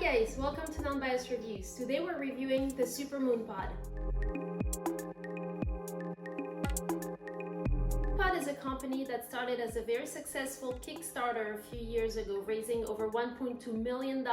guys, welcome to Non-Biased Reviews. Today we're reviewing the Super Moon Pod. Pod is a company that started as a very successful Kickstarter a few years ago, raising over $1.2 million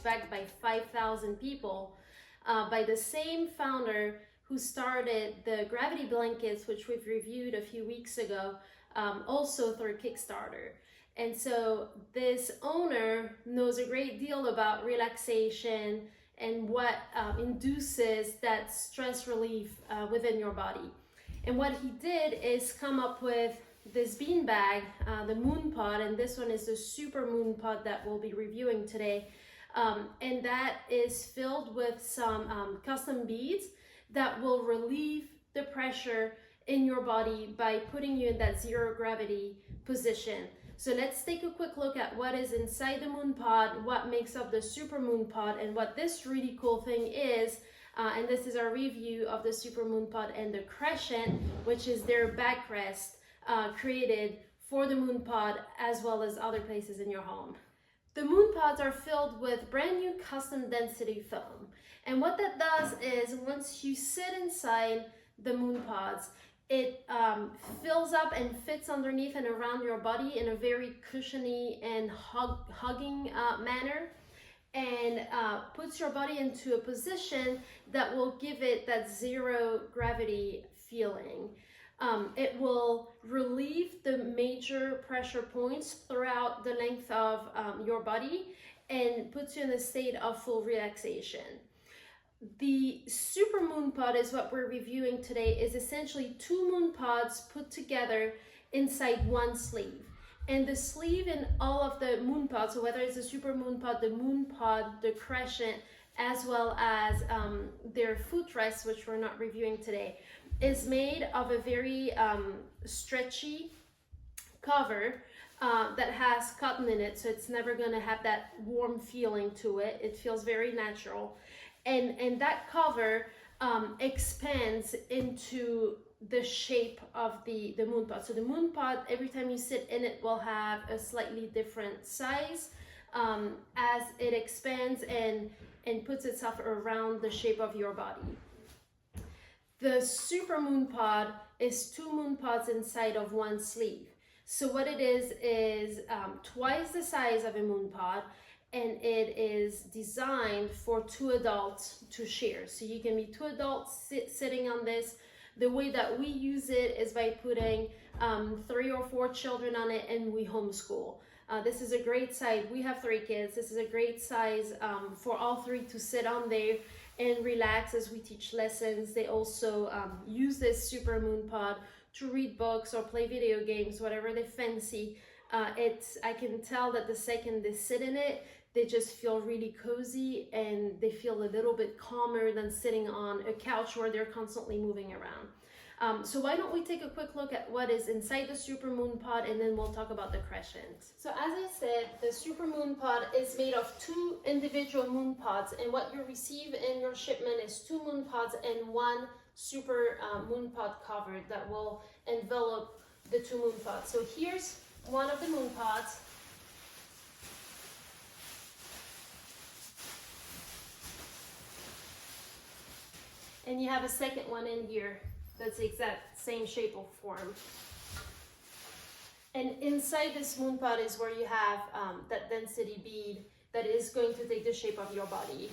backed by 5,000 people by the same founder who started the Gravity Blankets, which we've reviewed a few weeks ago, also through Kickstarter. And so this owner knows a great deal about relaxation and what induces that stress relief within your body. And what he did is come up with this beanbag, the Moon Pod, and this one is the Super Moon Pod that we'll be reviewing today. And that is filled with some custom beads that will relieve the pressure in your body by putting you in that zero gravity position. So let's take a quick look at what is inside the Moon Pod, what makes up the Super Moon Pod, and what this really cool thing is. And this is our review of the Super Moon Pod and the Crescent, which is their backrest created for the Moon Pod as well as other places in your home. The Moon Pods are filled with brand new custom density foam. And what that does is once you sit inside the Moon Pods, it fills up and fits underneath and around your body in a very cushiony and hugging manner, and puts your body into a position that will give it that zero gravity feeling. It will relieve the major pressure points throughout the length of your body and puts you in a state of full relaxation. The Super Moon Pod is what we're reviewing today, is essentially two Moon Pods put together inside one sleeve. And the sleeve in all of the Moon Pods, so whether it's the Super Moon Pod, the Moon Pod, the Crescent, as well as their footrest, which we're not reviewing today, is made of a very stretchy cover that has cotton in it, so it's never going to have that warm feeling to it. It feels very natural. And that cover expands into the shape of the Moon Pod. So the Moon Pod, every time you sit in it, will have a slightly different size as it expands and puts itself around the shape of your body. The Super Moon Pod is two Moon Pods inside of one sleeve. So what it is twice the size of a Moon Pod, and it is designed for two adults to share. So you can be two adults sitting on this. The way that we use it is by putting 3 or 4 children on it, and we homeschool. This is a great size. We have 3 kids. This is a great size for all 3 to sit on there and relax as we teach lessons. They also use this Super Moon Pod to read books or play video games, whatever they fancy. I can tell that the second they sit in it, they just feel really cozy and they feel a little bit calmer than sitting on a couch where they're constantly moving around. So why don't we take a quick look at what is inside the Super Moon Pod, and then we'll talk about the Crescent. So as I said, the Super Moon Pod is made of 2 individual Moon Pods, and what you receive in your shipment is 2 Moon Pods and 1 Super Moon Pod cover that will envelop the 2 Moon Pods. So here's one of the Moon Pods. And you have a second one in here that's the exact same shape or form. And inside this Moon Pod is where you have that density bead that is going to take the shape of your body.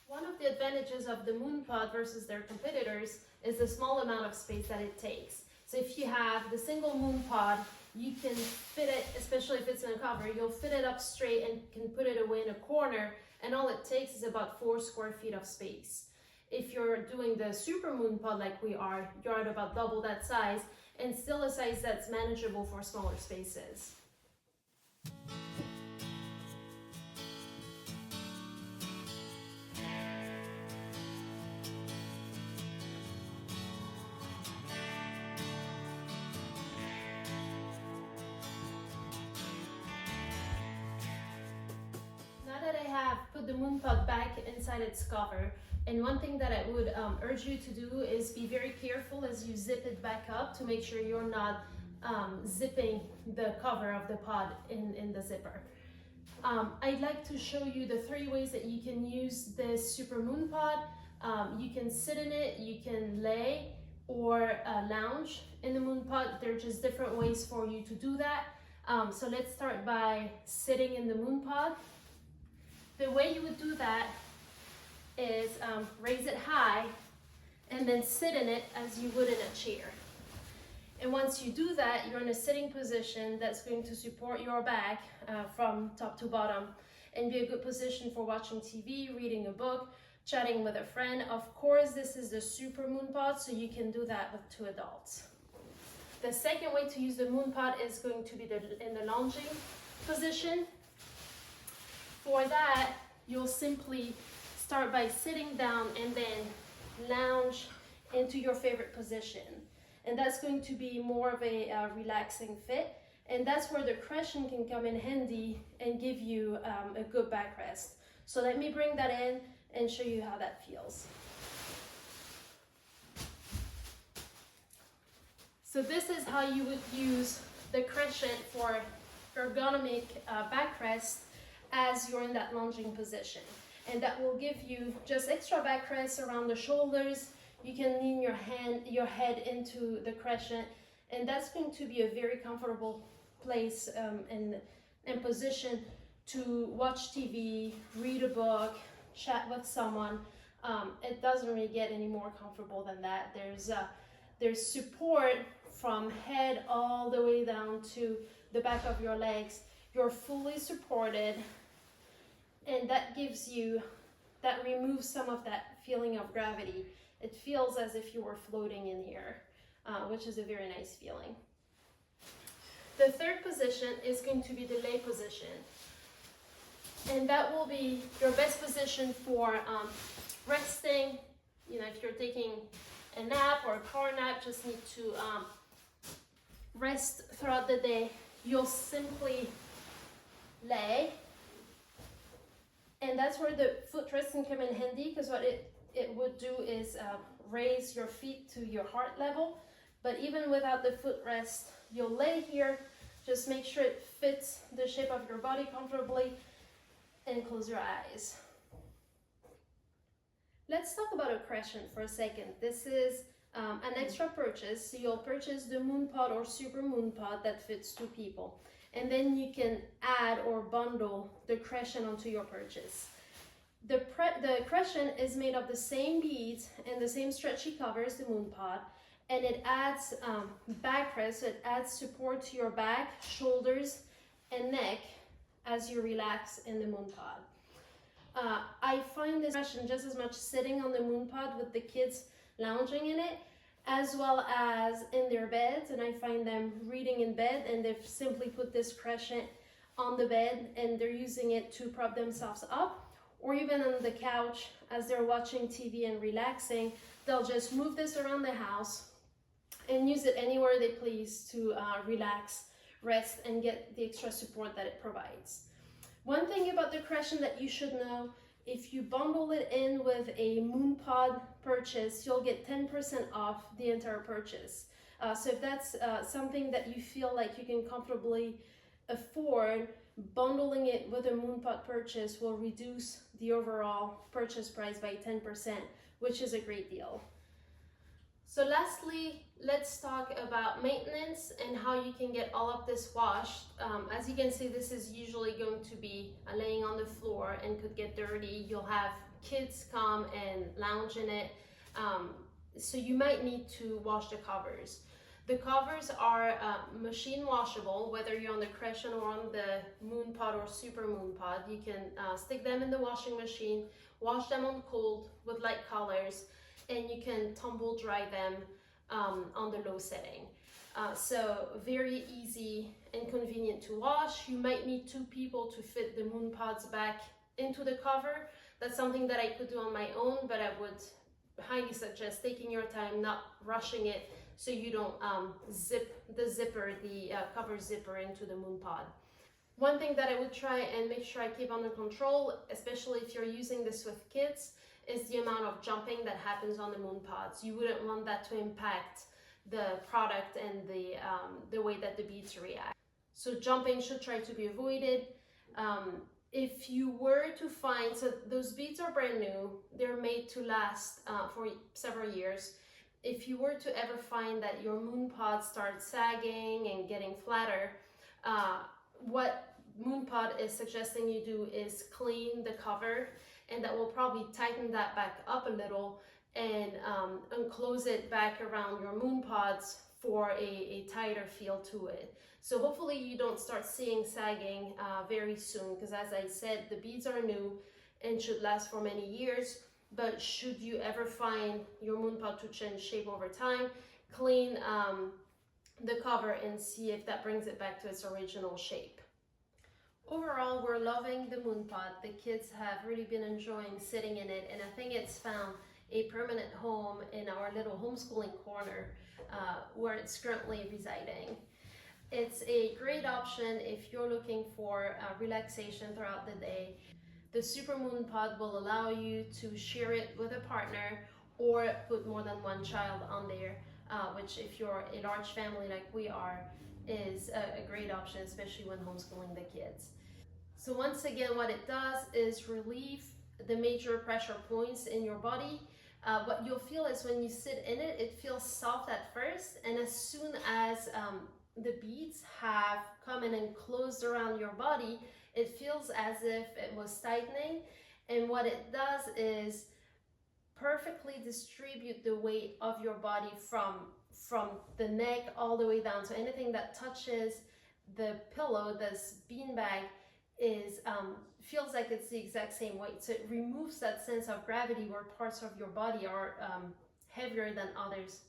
One of the advantages of the Moon Pod versus their competitors is the small amount of space that it takes. So if you have the single Moon Pod, you can fit it, especially if it's in a cover, you'll fit it up straight and can put it away in a corner, and all it takes is about 4 square feet of space. If you're doing the Super Moon Pod like we are, you're at about double that size, and still a size that's manageable for smaller spaces. Now that I have put the Moon Pod back inside its cover, and one thing that I would urge you to do is be very careful as you zip it back up to make sure you're not zipping the cover of the pod in the zipper. I'd like to show you the 3 ways that you can use this Super Moon Pod. You can sit in it, you can lay, or lounge in the Moon Pod. There are just different ways for you to do that. So let's start by sitting in the Moon Pod. The way you would do that is raise it high and then sit in it as you would in a chair. And once you do that, you're in a sitting position that's going to support your back from top to bottom and be a good position for watching TV, reading a book, chatting with a friend. Of course, this is the Super Moon Pod, so you can do that with 2 adults. The second way to use the Moon Pod is going to be in the lounging position. For that, you'll simply start by sitting down and then lounge into your favorite position. And that's going to be more of a relaxing fit. And that's where the cushion can come in handy and give you a good backrest. So let me bring that in and show you how that feels. So this is how you would use the crescent for ergonomic backrest as you're in that lounging position. And that will give you just extra backrest around the shoulders. You can lean your head into the crescent, and that's going to be a very comfortable place and position to watch TV, read a book, chat with someone. It doesn't really get any more comfortable than that. There's support from head all the way down to the back of your legs. You're fully supported, and that removes some of that feeling of gravity. It feels as if you were floating in here, which is a very nice feeling. The third position is going to be the lay position. And that will be your best position for resting. You know, if you're taking a nap or a power nap, just need to rest throughout the day. You'll simply lay. And that's where the footrest can come in handy, because what it would do is raise your feet to your heart level. But even without the footrest, you'll lay here. Just make sure it fits the shape of your body comfortably, and close your eyes. Let's talk about a crescent for a second. This is an extra purchase. So you'll purchase the Moon Pod or Super Moon Pod that fits 2 people. And then you can add or bundle the crescent onto your purchase. The crescent is made of the same beads and the same stretchy cover as the Moon Pod, and it adds backrest, so it adds support to your back, shoulders, and neck as you relax in the Moon Pod. I find this crescent just as much sitting on the Moon Pod with the kids lounging in it, as well as in their beds, and I find them reading in bed, and they've simply put this crescent on the bed and they're using it to prop themselves up. Or even on the couch as they're watching TV and relaxing, they'll just move this around the house and use it anywhere they please to relax, rest, and get the extra support that it provides. One thing about the crescent that you should know, if you bundle it in with a Moon Pod purchase, you'll get 10% off the entire purchase. So if that's something that you feel like you can comfortably afford, bundling it with a Moon Pod purchase will reduce the overall purchase price by 10%, which is a great deal. So lastly, let's talk about maintenance and how you can get all of this washed. As you can see, this is usually going to be laying on the floor and could get dirty. You'll have kids come and lounge in it. So you might need to wash the covers. The covers are machine washable, whether you're on the Crescent or on the Moon Pod or Super Moon Pod. You can stick them in the washing machine, wash them on cold with light colors, and you can tumble dry them on the low setting. So very easy and convenient to wash. You might need 2 people to fit the Moon Pods back into the cover. That's something that I could do on my own, but I would highly suggest taking your time, not rushing it, so you don't zip the cover zipper into the Moon Pod. One thing that I would try and make sure I keep under control, especially if you're using this with kids, is the amount of jumping that happens on the Moon Pods. You wouldn't want that to impact the product and the way that the beads react. So jumping should try to be avoided. If you were to find, so those beads are brand new, they're made to last for several years. If you were to ever find that your moon pod starts sagging and getting flatter, what Moon Pod is suggesting you do is clean the cover, and that will probably tighten that back up a little and unclose it back around your moon pods for a tighter feel to it. So hopefully you don't start seeing sagging very soon, because as I said, the beads are new and should last for many years. But should you ever find your moon pod to change shape over time, clean the cover and see if that brings it back to its original shape. Overall, we're loving the moon pod. The kids have really been enjoying sitting in it, and I think it's found a permanent home in our little homeschooling corner where it's currently residing. It's a great option if you're looking for relaxation throughout the day. The Super Moon Pod will allow you to share it with a partner or put more than one child on there, which if you're a large family like we are, is a great option, especially when homeschooling the kids. So once again, what it does is relieve the major pressure points in your body. What you'll feel is when you sit in it, it feels soft at first, and as soon as the beads have come in and closed around your body, it feels as if it was tightening. And what it does is perfectly distribute the weight of your body from the neck all the way down. So anything that touches the pillow, this beanbag, is feels like it's the exact same weight. So it removes that sense of gravity where parts of your body are heavier than others,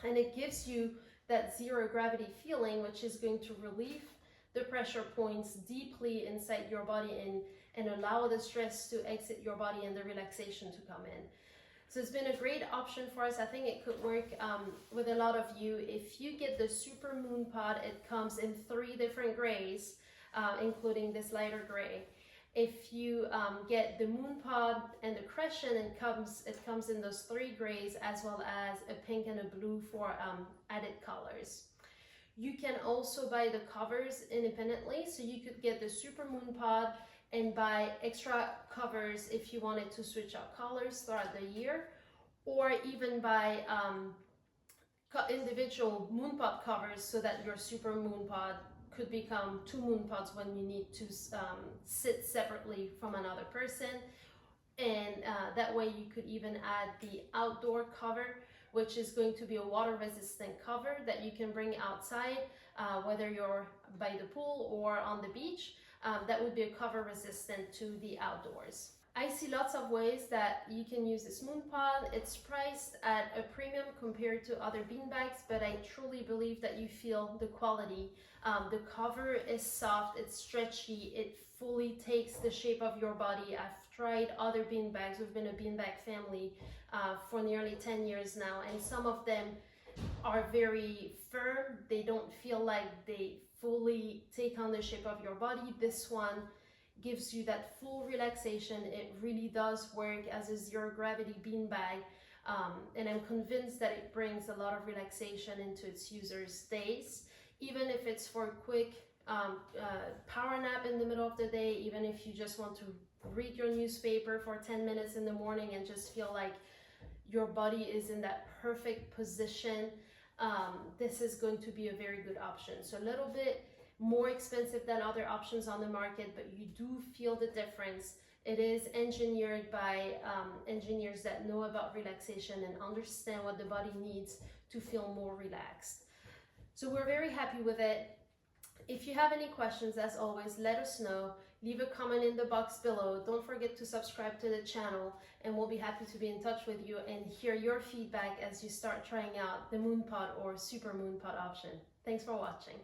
and it gives you that zero gravity feeling, which is going to relieve the pressure points deeply inside your body and allow the stress to exit your body and the relaxation to come in. So it's been a great option for us. I think it could work with a lot of you. If you get the Super Moon Pod, it comes in 3 different grays, including this lighter gray. If you get the Moon Pod and the Crescent, it comes in those 3 grays, as well as a pink and a blue for added colors. You can also buy the covers independently, so you could get the Super Moon Pod and buy extra covers if you wanted to switch out colors throughout the year, or even buy individual moon pod covers so that your Super Moon Pod could become 2 moon pods when you need to sit separately from another person. And that way you could even add the outdoor cover, which is going to be a water resistant cover that you can bring outside, whether you're by the pool or on the beach. That would be a cover resistant to the outdoors. I see lots of ways that you can use this moon pod. It's priced at a premium compared to other beanbags, but I truly believe that you feel the quality. The cover is soft, it's stretchy, it fully takes the shape of your body. I've tried other beanbags. We've been a beanbag family for nearly 10 years now, and some of them are very firm. They don't feel like they fully take on the shape of your body. This one gives you that full relaxation. It really does work as a zero gravity beanbag, and I'm convinced that it brings a lot of relaxation into its users' days, even if it's for a quick power nap in the middle of the day, even if you just want to read your newspaper for 10 minutes in the morning and just feel like your body is in that perfect position. This is going to be a very good option. So a little bit more expensive than other options on the market, but you do feel the difference. It is engineered by engineers that know about relaxation and understand what the body needs to feel more relaxed. So we're very happy with it. If you have any questions, as always, let us know. Leave a comment in the box below. Don't forget to subscribe to the channel, and we'll be happy to be in touch with you and hear your feedback as you start trying out the Moon Pod or Super Moon Pod option. Thanks for watching.